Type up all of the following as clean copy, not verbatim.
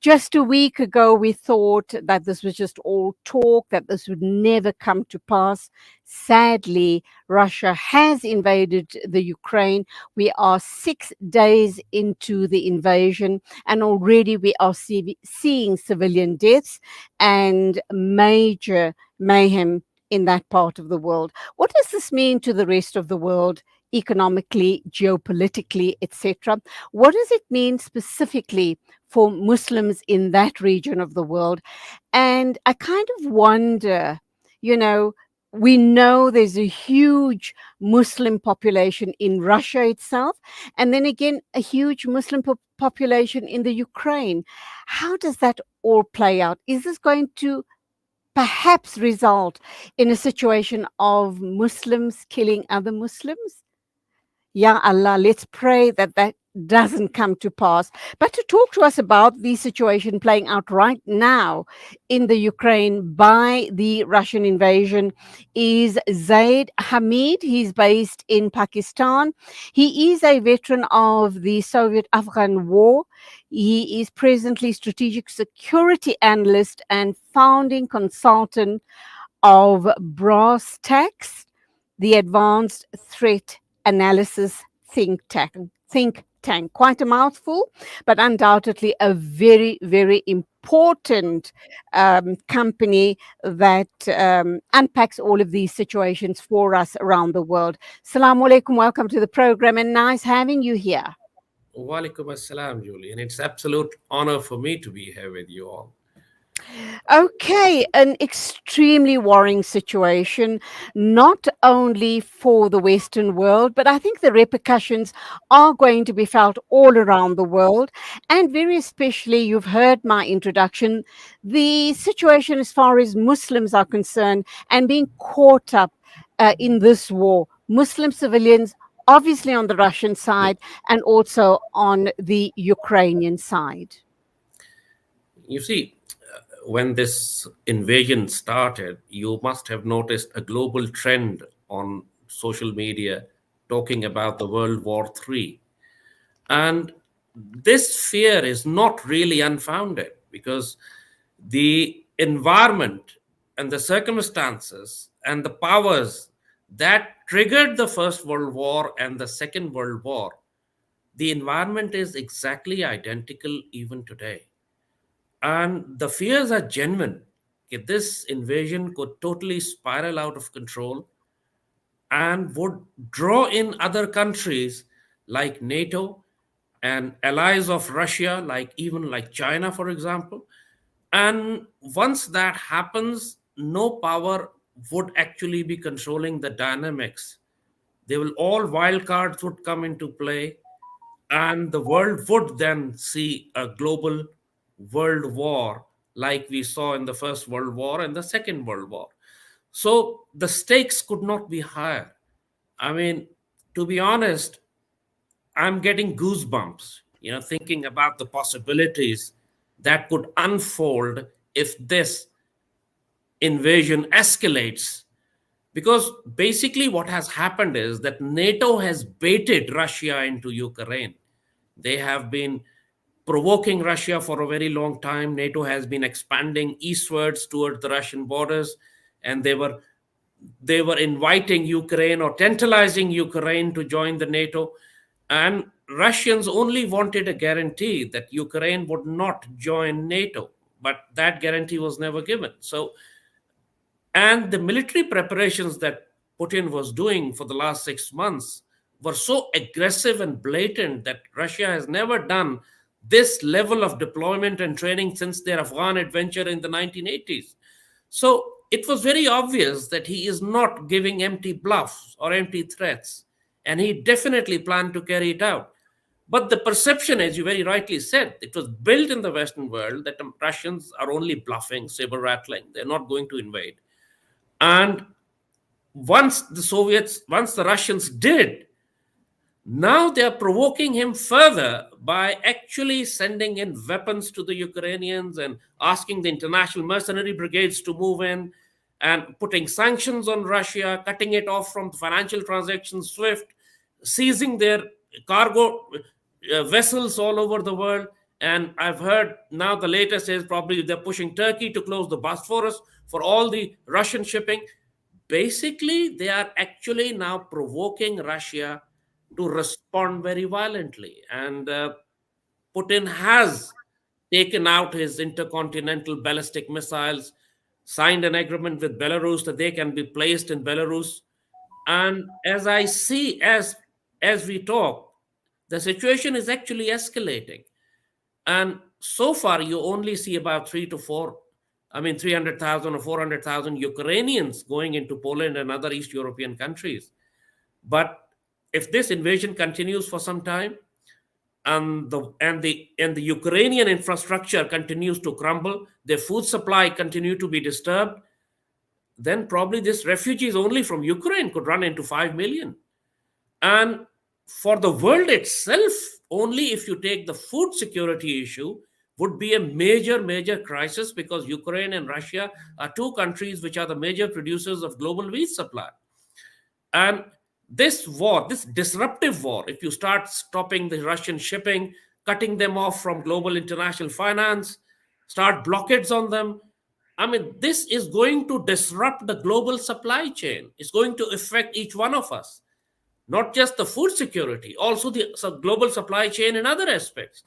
Just a week ago, we thought that this was just all talk, that this would never come to pass. Sadly, Russia has invaded the Ukraine. We are 6 days into the invasion, and already we are seeing civilian deaths and major mayhem in that part of the world. What does this mean to the rest of the world? Economically, geopolitically, etc. What does it mean specifically for Muslims in that region of the world? And I kind of wonder, you know, we know there's a huge Muslim population in Russia itself, and then again, a huge Muslim population in the Ukraine. How does that all play out? Is this going to perhaps result in a situation of Muslims killing other Muslims? Ya Allah, let's pray that that doesn't come to pass. But to talk to us about the situation playing out right now in the Ukraine by the Russian invasion is Zaid Hamid. He's based in Pakistan. He is a veteran of the Soviet-Afghan war. He is presently strategic security analyst and founding consultant of BrassTacks, the advanced threat analysis think tank. Quite a mouthful, but undoubtedly a very, very important company that unpacks all of these situations for us around the world. Assalamu alaikum, welcome to the program, and nice having you here. Walaikum assalam, Julie. And it's absolute honor for me to be here with you all. Okay, an extremely worrying situation, not only for the Western world, but I think the repercussions are going to be felt all around the world. And very especially, you've heard my introduction, the situation as far as Muslims are concerned and being caught up in this war. Muslim civilians, obviously on the Russian side and also on the Ukrainian side. You see, when this invasion started, you must have noticed a global trend on social media talking about the World War III. And this fear is not really unfounded because the environment and the circumstances and the powers that triggered the First World War and the Second World War, the environment is exactly identical even today. And the fears are genuine. Okay, this invasion could totally spiral out of control and would draw in other countries like NATO and allies of Russia, like even like China, for example. And once that happens, no power would actually be controlling the dynamics. They will all wild cards would come into play, and the world would then see a global world war like we saw in the First World War and the Second World War. So the stakes could not be higher. I mean, to be honest, I'm getting goosebumps, thinking about the possibilities that could unfold if this invasion escalates. Because basically, what has happened is that NATO has baited Russia into Ukraine. They have been provoking Russia for a very long time. NATO has been expanding eastwards towards the Russian borders, and they were inviting Ukraine or tantalizing Ukraine to join the NATO. And Russians only wanted a guarantee that Ukraine would not join NATO, but that guarantee was never given. And the military preparations that Putin was doing for the last 6 months were so aggressive and blatant that Russia has never done this level of deployment and training since their Afghan adventure in the 1980s. So it was very obvious that he is not giving empty bluffs or empty threats, and he definitely planned to carry it out. But the perception, as you very rightly said, it was built in the Western world that the Russians are only bluffing, saber rattling. They're not going to invade. And once the Russians did, now they are provoking him further by actually sending in weapons to the Ukrainians and asking the international mercenary brigades to move in and putting sanctions on Russia, cutting it off from financial transactions, SWIFT, seizing their cargo vessels all over the world, And I've heard now the latest is probably they're pushing Turkey to close the Bosphorus for all the Russian shipping. Basically, they are actually now provoking Russia to respond very violently. And Putin has taken out his intercontinental ballistic missiles, signed an agreement with Belarus that they can be placed in Belarus. And as I see, as we talk, the situation is actually escalating. And so far, you only see about 300,000 or 400,000 Ukrainians going into Poland and other East European countries. But if this invasion continues for some time, and the Ukrainian infrastructure continues to crumble, their food supply continue to be disturbed, then probably this refugees only from Ukraine could run into 5 million. And for the world itself, only if you take the food security issue, would be a major, major crisis because Ukraine and Russia are two countries which are the major producers of global wheat supply. And this war, this disruptive war, if you start stopping the Russian shipping, cutting them off from global international finance, start blockades on them, I mean, this is going to disrupt the global supply chain. It's going to affect each one of us, not just the food security, also the global supply chain in other aspects.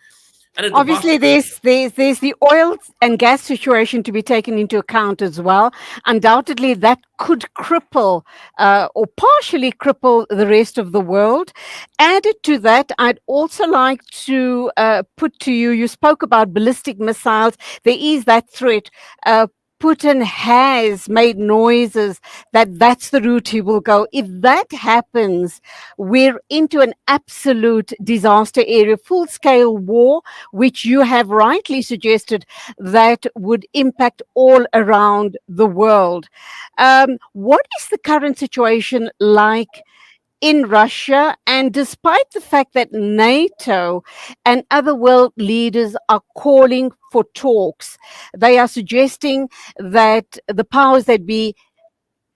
And if the Obviously, basket, there's the oil and gas situation to be taken into account as well. Undoubtedly, that could cripple or partially cripple the rest of the world. Added to that, I'd also like to put to you. You spoke about ballistic missiles. There is that threat. Putin has made noises that that's the route he will go. If that happens, we're into an absolute disaster area, full scale war, which you have rightly suggested that would impact all around the world. What is the current situation like in Russia? And despite the fact that NATO and other world leaders are calling for talks, they are suggesting that the powers that be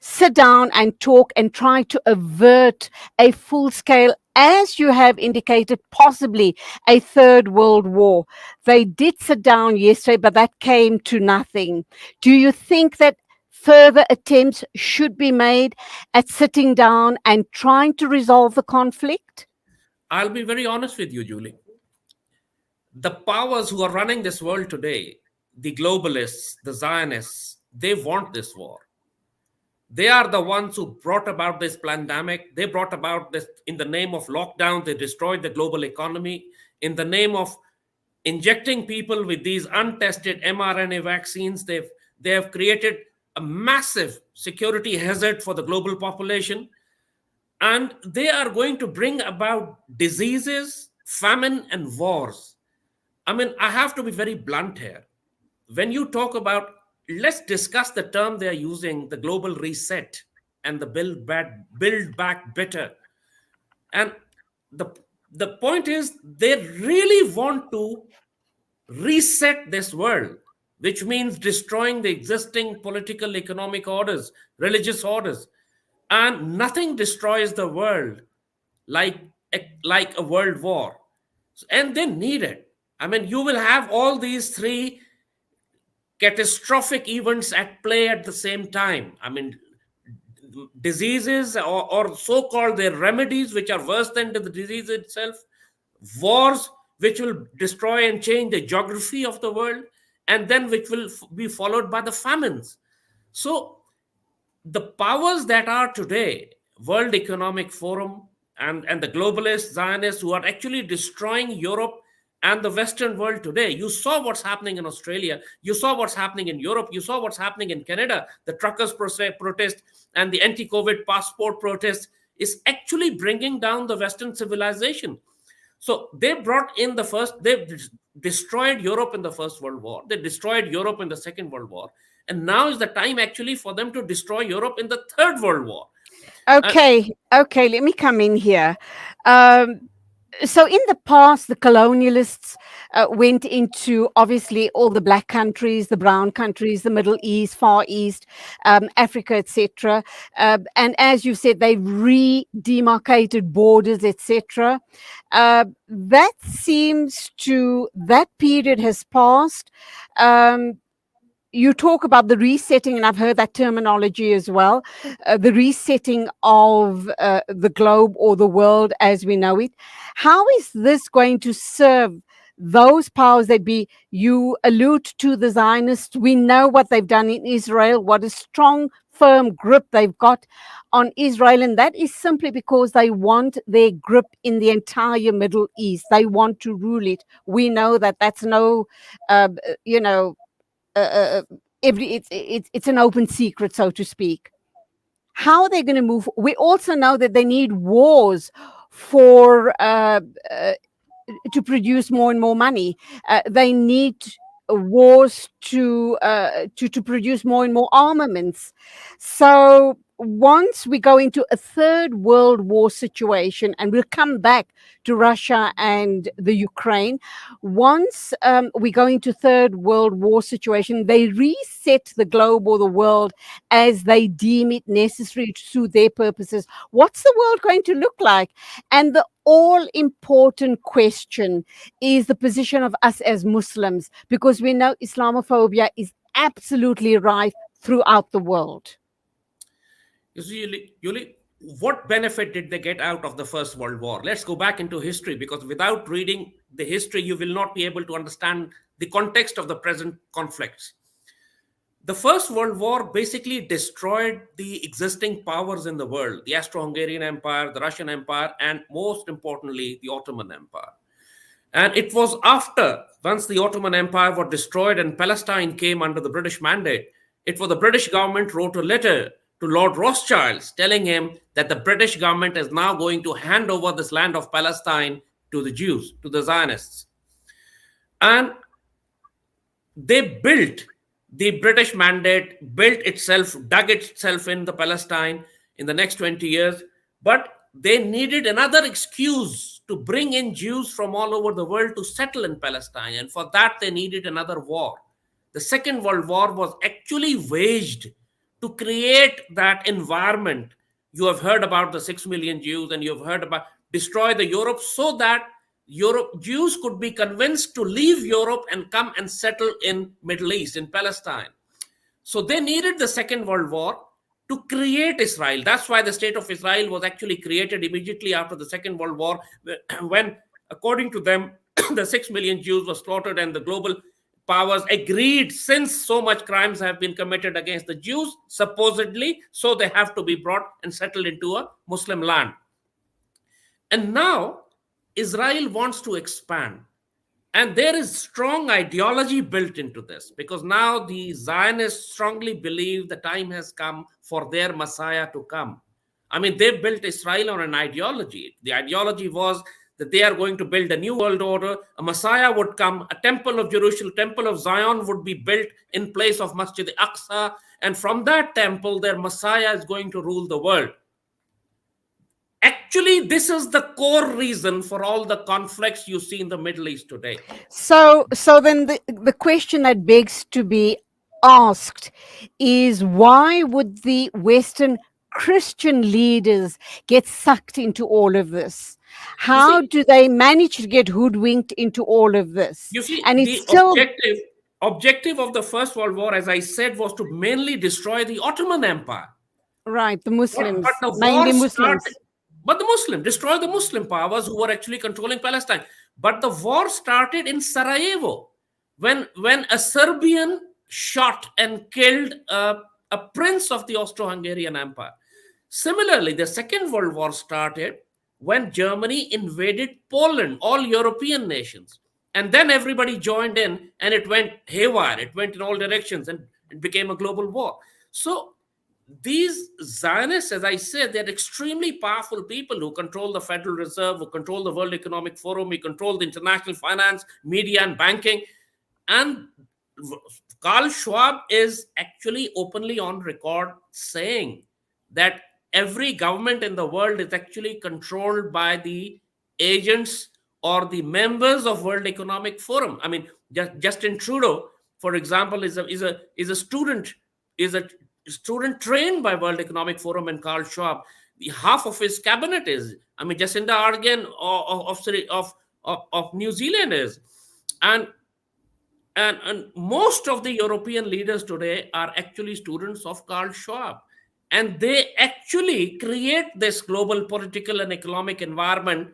sit down and talk and try to avert a full scale, as you have indicated, possibly a third world war. They did sit down yesterday, but that came to nothing. Do you think that further attempts should be made at sitting down and trying to resolve the conflict? I'll be very honest with you, Julie. The powers who are running this world today, the globalists, the Zionists, they want this war. They are the ones who brought about this pandemic. They brought about this in the name of lockdown. They destroyed the global economy. In the name of injecting people with these untested mRNA vaccines, they have created a massive security hazard for the global population. And they are going to bring about diseases, famine, and wars. I mean, I have to be very blunt here. When you talk about, let's discuss the term they are using, the global reset and the build back better. And the the point is they really want to reset this world, which means destroying the existing political, economic orders, religious orders. And nothing destroys the world like like a world war. And they need it. I mean, you will have all these three catastrophic events at play at the same time. I mean, diseases or so-called their remedies, which are worse than the disease itself, wars, which will destroy and change the geography of the world, and then which will be followed by the famines. So the powers that are today, World Economic Forum and the globalists, Zionists, who are actually destroying Europe and the Western world today. You saw what's happening in Australia. You saw what's happening in Europe. You saw what's happening in Canada. The truckers protest and the anti-COVID passport protest is actually bringing down the Western civilization. So they brought in they destroyed Europe in the First World War. They destroyed Europe in the Second World War. And now is the time actually for them to destroy Europe in the Third World War. Uh, Okay, let me come in here. Um, So in the past, the colonialists went into obviously all the black countries, the brown countries, the Middle East, Far East, Africa, etc. And as you said, they re-demarcated borders, etc. That seems to that period has passed. Um, you talk about the resetting, and I've heard that terminology as well, the resetting of the globe or the world as we know it. How is this going to serve those powers that be? You allude to the Zionists. We know what they've done in Israel, what a strong, firm grip they've got on Israel, and that is simply because they want their grip in the entire Middle East. They want to rule it. We know that that's no, you know, uh, uh, every it's an open secret, so to speak. How are they going to move? We also know that they need wars for uh, to produce more and more money. They need wars to produce more and more armaments. So once we go into a third world war situation, and we'll come back to Russia and the Ukraine. Once we go into third world war situation, they reset the globe or the world as they deem it necessary to suit their purposes. What's the world going to look like? And the all important question is the position of us as Muslims, because we know Islamophobia is absolutely rife throughout the world. You see, Yuli, what benefit did they get out of the First World War? Let's go back into history, because without reading the history, you will not be able to understand the context of the present conflicts. The First World War basically destroyed the existing powers in the world: the Austro Hungarian Empire, the Russian Empire, and most importantly, the Ottoman Empire. And it was after, once the Ottoman Empire was destroyed and Palestine came under the British mandate, it was the British government wrote a letter to Lord Rothschild telling him that the British government is now going to hand over this land of Palestine to the Jews, to the Zionists. And they built, the British mandate built itself, dug itself in the Palestine in the next 20 years. But they needed another excuse to bring in Jews from all over the world to settle in Palestine. And for that, they needed another war. The Second World War was actually waged to create that environment. You have heard about the 6 million Jews, and you have heard about destroy the Europe, so that Europe Jews could be convinced to leave Europe and come and settle in Middle East, in Palestine. So they needed the Second World War to create Israel. That's why the state of Israel was actually created immediately after the Second World War, when, according to them, the 6 million Jews were slaughtered, and the global powers agreed, since so much crimes have been committed against the Jews, supposedly, so they have to be brought and settled into a Muslim land. And now Israel wants to expand. And there is strong ideology built into this, because now the Zionists strongly believe the time has come for their Messiah to come. I mean, they built Israel on an ideology. The ideology was that they are going to build a new world order. A Messiah would come, a temple of Jerusalem, temple of Zion would be built in place of Masjid al-Aqsa. And from that temple, their Messiah is going to rule the world. Actually, this is the core reason for all the conflicts you see in the Middle East today. So then the question that begs to be asked is, why would the Western Christian leaders get sucked into all of this? You How see, do they manage to get hoodwinked into all of this? you see, And it's the still objective of the First World War, as I said, was to mainly destroy the Ottoman Empire. right, the But Muslims, the war mainly started, Muslims. but the Muslim, destroy the Muslim powers who were actually controlling Palestine. But the war started in Sarajevo, when a Serbian shot and killed a prince of the Austro-Hungarian Empire. Similarly, the Second World War started when Germany invaded Poland, all European nations. And then everybody joined in, and it went haywire. It went in all directions, and it became a global war. So these Zionists, as I said, they're extremely powerful people who control the Federal Reserve, who control the World Economic Forum, who control the international finance, media, and banking. And Karl Schwab is actually openly on record saying that every government in the world is actually controlled by the agents or the members of World Economic Forum. I mean, Justin Trudeau, for example, is a student, is a student trained by World Economic Forum and Carl Schwab. Half of his cabinet is, I mean, Jacinda Ardern of New Zealand is, and and most of the European leaders today are actually students of Carl Schwab. And they actually create this global political and economic environment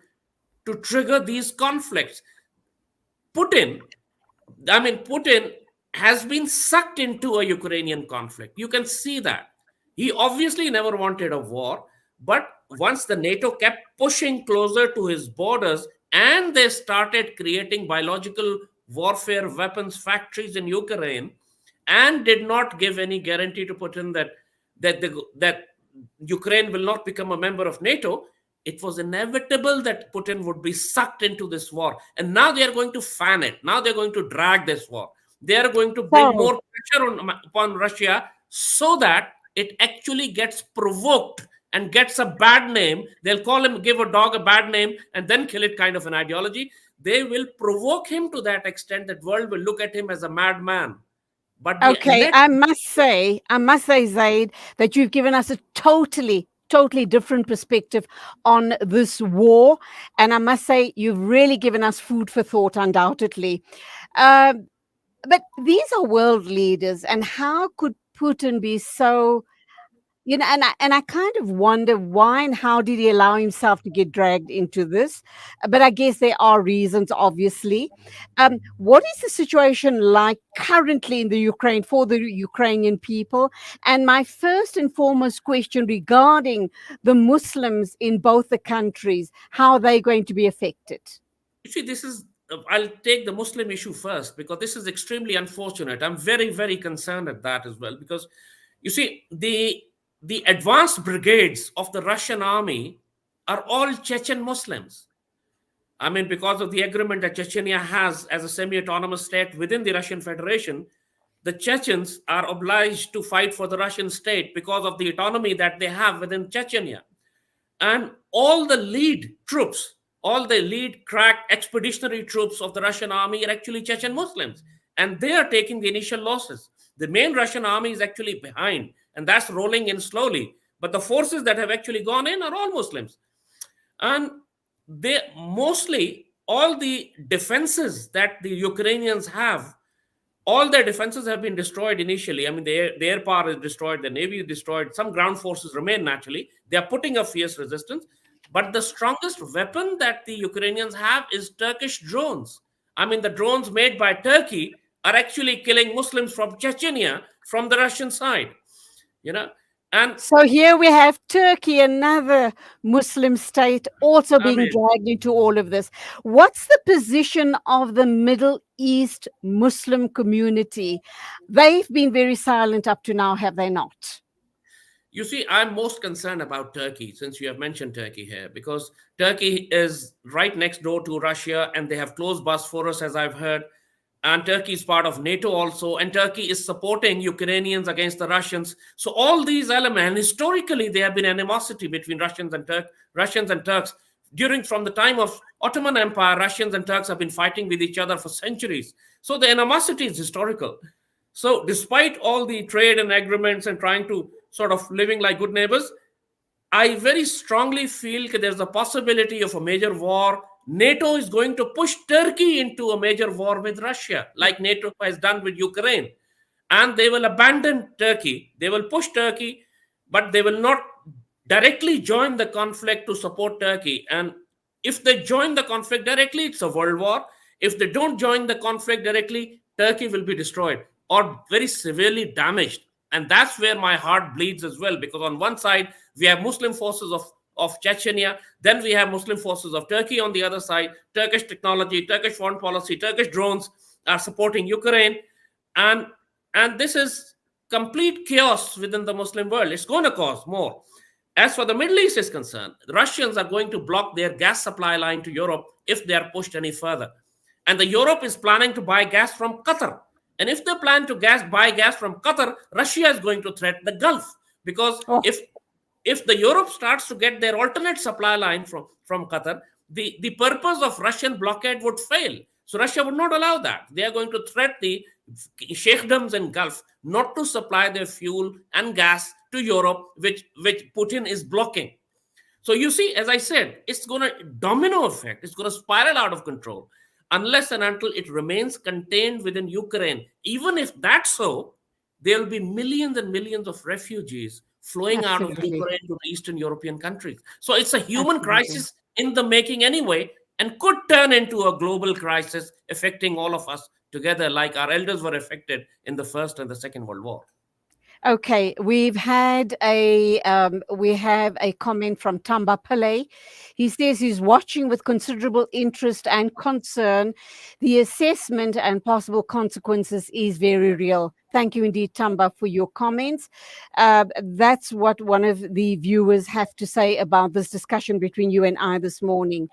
to trigger these conflicts. Putin, Putin has been sucked into a Ukrainian conflict. You can see that. He obviously never wanted a war, but once the NATO kept pushing closer to his borders and they started creating biological warfare weapons factories in Ukraine and did not give any guarantee to Putin that Ukraine will not become a member of NATO, it was inevitable that Putin would be sucked into this war. And now they are going to fan it. Now they're going to drag this war. They are going to bring So, more pressure upon Russia so that it actually gets provoked and gets a bad name. They'll call him, give a dog a bad name, and then kill it, kind of an ideology. They will provoke him to that extent that world will look at him as a madman. But the okay, net, I must say, Zaid, that you've given us a totally different perspective on this war. And I must say, you've really given us food for thought, undoubtedly. Um, but these are world leaders, and how could Putin be so, and I kind of wonder why and how did he allow himself to get dragged into this? But I guess there are reasons, obviously. What is the situation like currently in the Ukraine for the Ukrainian people? And my first and foremost question regarding the Muslims in both the countries, how are they going to be affected? you see, this is, I'll take the Muslim issue first because this is extremely unfortunate. I'm very, very concerned at that as well because you see, the advanced brigades of the Russian army are all Chechen Muslims. I mean, because of the agreement that Chechnya has as a semi-autonomous state within the Russian Federation, the Chechens are obliged to fight for the Russian state because of the autonomy that they have within Chechnya. And all the lead troops, all the lead crack expeditionary troops of the Russian army are actually Chechen Muslims, and they are taking the initial losses. The main Russian army is actually behind, and that's rolling in slowly. But the forces that have actually gone in are all Muslims. And they mostly, all the defenses that the Ukrainians have, all their defenses have been destroyed initially. I mean, the air power is destroyed, the navy is destroyed, some ground forces remain naturally. They are putting up fierce resistance. But the strongest weapon that the Ukrainians have is Turkish drones. I mean, the drones made by Turkey are actually killing Muslims from Chechnya from the Russian side, you know. And So here we have Turkey, another Muslim state, also I being mean, dragged into all of this. What's the position of the Middle East Muslim community? They've been very silent up to now, have they not? you see, I'm most concerned about Turkey since you have mentioned Turkey here because Turkey is right next door to Russia and they have close Bosphorus, as I've heard. And Turkey is part of NATO also, and Turkey is supporting Ukrainians against the Russians. So all these elements, and historically, there have been animosity between Russians and Turks. During from the time of Ottoman Empire, Russians and Turks have been fighting with each other for centuries. So the animosity is historical. So despite all the trade and agreements and trying to sort of living like good neighbors, I very strongly feel that there's a possibility of a major war. NATO is going to push Turkey into a major war with Russia, like NATO has done with Ukraine. And they will abandon Turkey. They will push Turkey, but they will not directly join the conflict to support Turkey. And if they join the conflict directly, it's a world war. If they don't join the conflict directly, Turkey will be destroyed or very severely damaged. And that's where my heart bleeds as well, because on one side, we have Muslim forces of Chechnya, then we have Muslim forces of Turkey on the other side. Turkish technology, Turkish foreign policy, Turkish drones are supporting Ukraine. And, and this is complete chaos within the Muslim world. It's going to cause more. As for the Middle East is concerned, the Russians are going to block their gas supply line to Europe if they are pushed any further. And the Europe is planning to buy gas from Qatar. And if they plan to buy gas from Qatar, Russia is going to threaten the Gulf. Because Oh, if the Europe starts to get their alternate supply line from Qatar, the purpose of Russian blockade would fail. So Russia would not allow that. They are going to threat the sheikdoms in Gulf not to supply their fuel and gas to Europe, which Putin is blocking. So you see, as I said, it's going to domino effect. It's going to spiral out of control unless and until it remains contained within Ukraine. Even if that's so, there will be millions and millions of refugees flowing out of Absolutely. Ukraine to the Eastern European countries. So it's a human Absolutely. crisis in the making anyway, and could turn into a global crisis affecting all of us together, like our elders were affected in the First and the Second World War. Okay, we have a comment from Tamba Pillay. He says he's watching with considerable interest and concern. The assessment and possible consequences is very real. Thank you indeed, Tamba, for your comments. That's what one of the viewers have to say about this discussion between you and I this morning.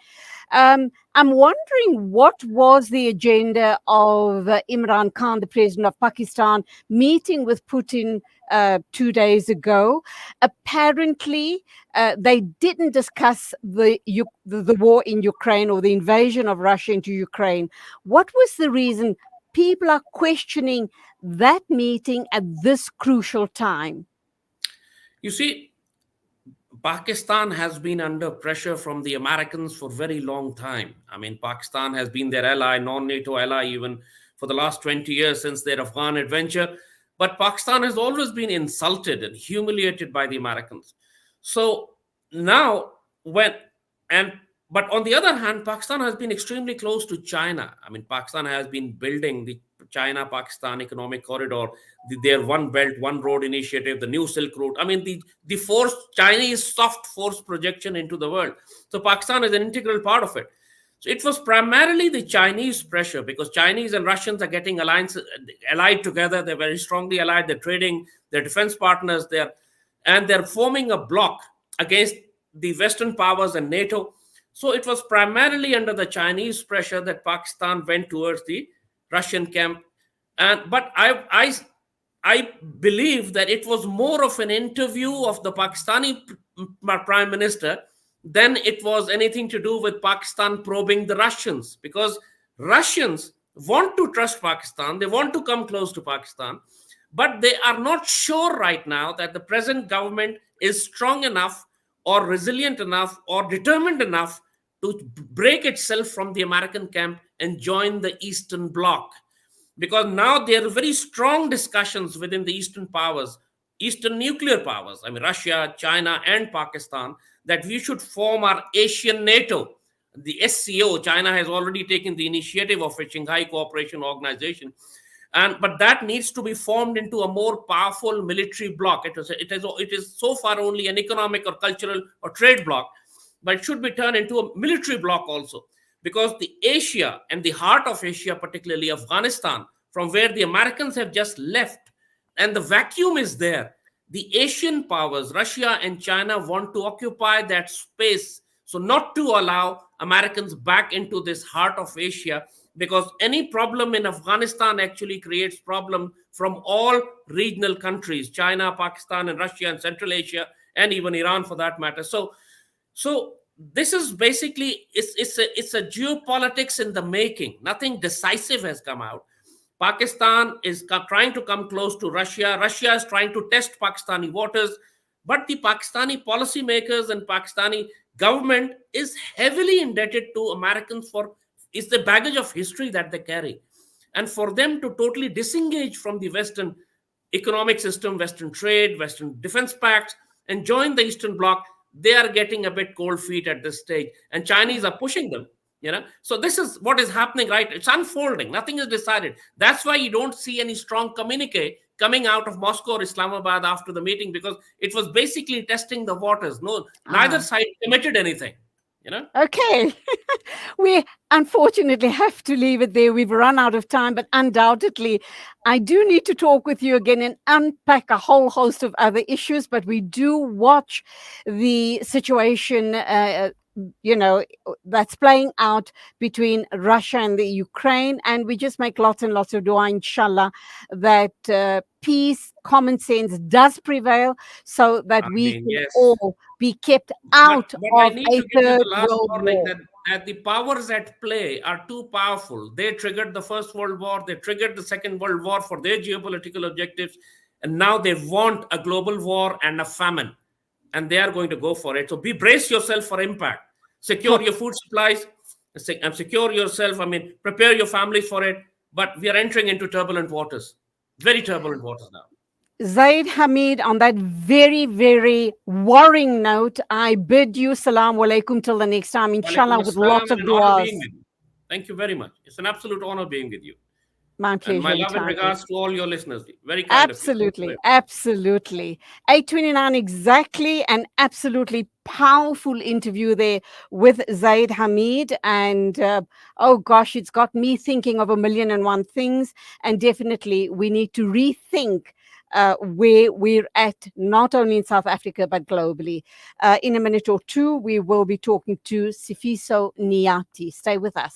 I'm wondering what was the agenda of Imran Khan, the president of Pakistan, meeting with Putin 2 days ago. Apparently, they didn't discuss the war in Ukraine or the invasion of Russia into Ukraine. What was the reason? People are questioning that meeting at this crucial time. You see, Pakistan has been under pressure from the Americans for a very long time. I mean, Pakistan has been their ally, non-NATO ally, even for the last 20 years since their Afghan adventure. But Pakistan has always been insulted and humiliated by the Americans. So now, when and but on the other hand, Pakistan has been extremely close to China. I mean, Pakistan has been building the China-Pakistan economic corridor, their One Belt, One Road initiative, the New Silk Route. I mean, the force Chinese soft force projection into the world. So Pakistan is an integral part of it. So it was primarily the Chinese pressure, because Chinese and Russians are getting allied together. They're very strongly allied. They're trading. They're defense partners. They're forming a bloc against the Western powers and NATO. So it was primarily under the Chinese pressure that Pakistan went towards the Russian camp. But I believe that it was more of an interview of the Pakistani prime minister than it was anything to do with Pakistan probing the Russians, because Russians want to trust Pakistan, they want to come close to Pakistan, but they are not sure right now that the present government is strong enough or resilient enough or determined enough to break itself from the American camp and join the Eastern Bloc. Because now there are very strong discussions within the Eastern powers, Eastern nuclear powers, I mean, Russia, China, and Pakistan, that we should form our Asian NATO. The SCO, China has already taken the initiative of a Shanghai Cooperation Organization. But that needs to be formed into a more powerful military bloc. It is so far only an economic or cultural or trade bloc, but it should be turned into a military bloc also, because the Asia and the heart of Asia, particularly Afghanistan, from where the Americans have just left, and the vacuum is there. The Asian powers, Russia and China, want to occupy that space, so not to allow Americans back into this heart of Asia, because any problem in Afghanistan actually creates problem from all regional countries, China, Pakistan, and Russia, and Central Asia, and even Iran for that matter. So this is basically, it's a geopolitics in the making. Nothing decisive has come out. Pakistan is trying to come close to Russia. Russia is trying to test Pakistani waters, but the Pakistani policymakers and Pakistani government is heavily indebted to Americans for it's the baggage of history that they carry, and for them to totally disengage from the Western economic system, Western trade, Western defense pacts, and join the Eastern Bloc, they are getting a bit cold feet at this stage, and Chinese are pushing them. So this is what is happening, right? It's unfolding. Nothing is decided. That's why you don't see any strong communique coming out of Moscow or Islamabad after the meeting, because it was basically testing the waters. No, neither side committed anything. Okay. We unfortunately have to leave it there. We've run out of time, but undoubtedly, I do need to talk with you again and unpack a whole host of other issues. But we do watch the situation you know, that's playing out between Russia and the Ukraine. And we just make lots and lots of dua, inshallah, that peace, common sense does prevail so that I we mean, can yes. all be kept But out but I of need a to give you third the last world warning war. that the powers at play are too powerful. They triggered the First World War, they triggered the Second World War for their geopolitical objectives, and now they want a global war and a famine, and they are going to go for it. So be brace yourself for impact. Secure your food supplies, and secure yourself. I mean, prepare your families for it. But we are entering into turbulent waters, very turbulent waters now. Zaid Hamid, on that very, very worrying note, I bid you salam alaikum till the next time, Walaikum inshallah, with assalam, lots and of an honor du'as. being with you. Thank you very much. It's an absolute honor being with you. My And pleasure my love and entirely. regards to all your listeners. Very kind of you. Thank you Absolutely, very much. absolutely. 8:29 exactly, an absolutely powerful interview there with Zaid Hamid. And oh gosh, it's got me thinking of a million and one things. And definitely, we need to rethink where we're at, not only in South Africa, but globally. In a minute or two, we will be talking to Sifiso Niati. Stay with us.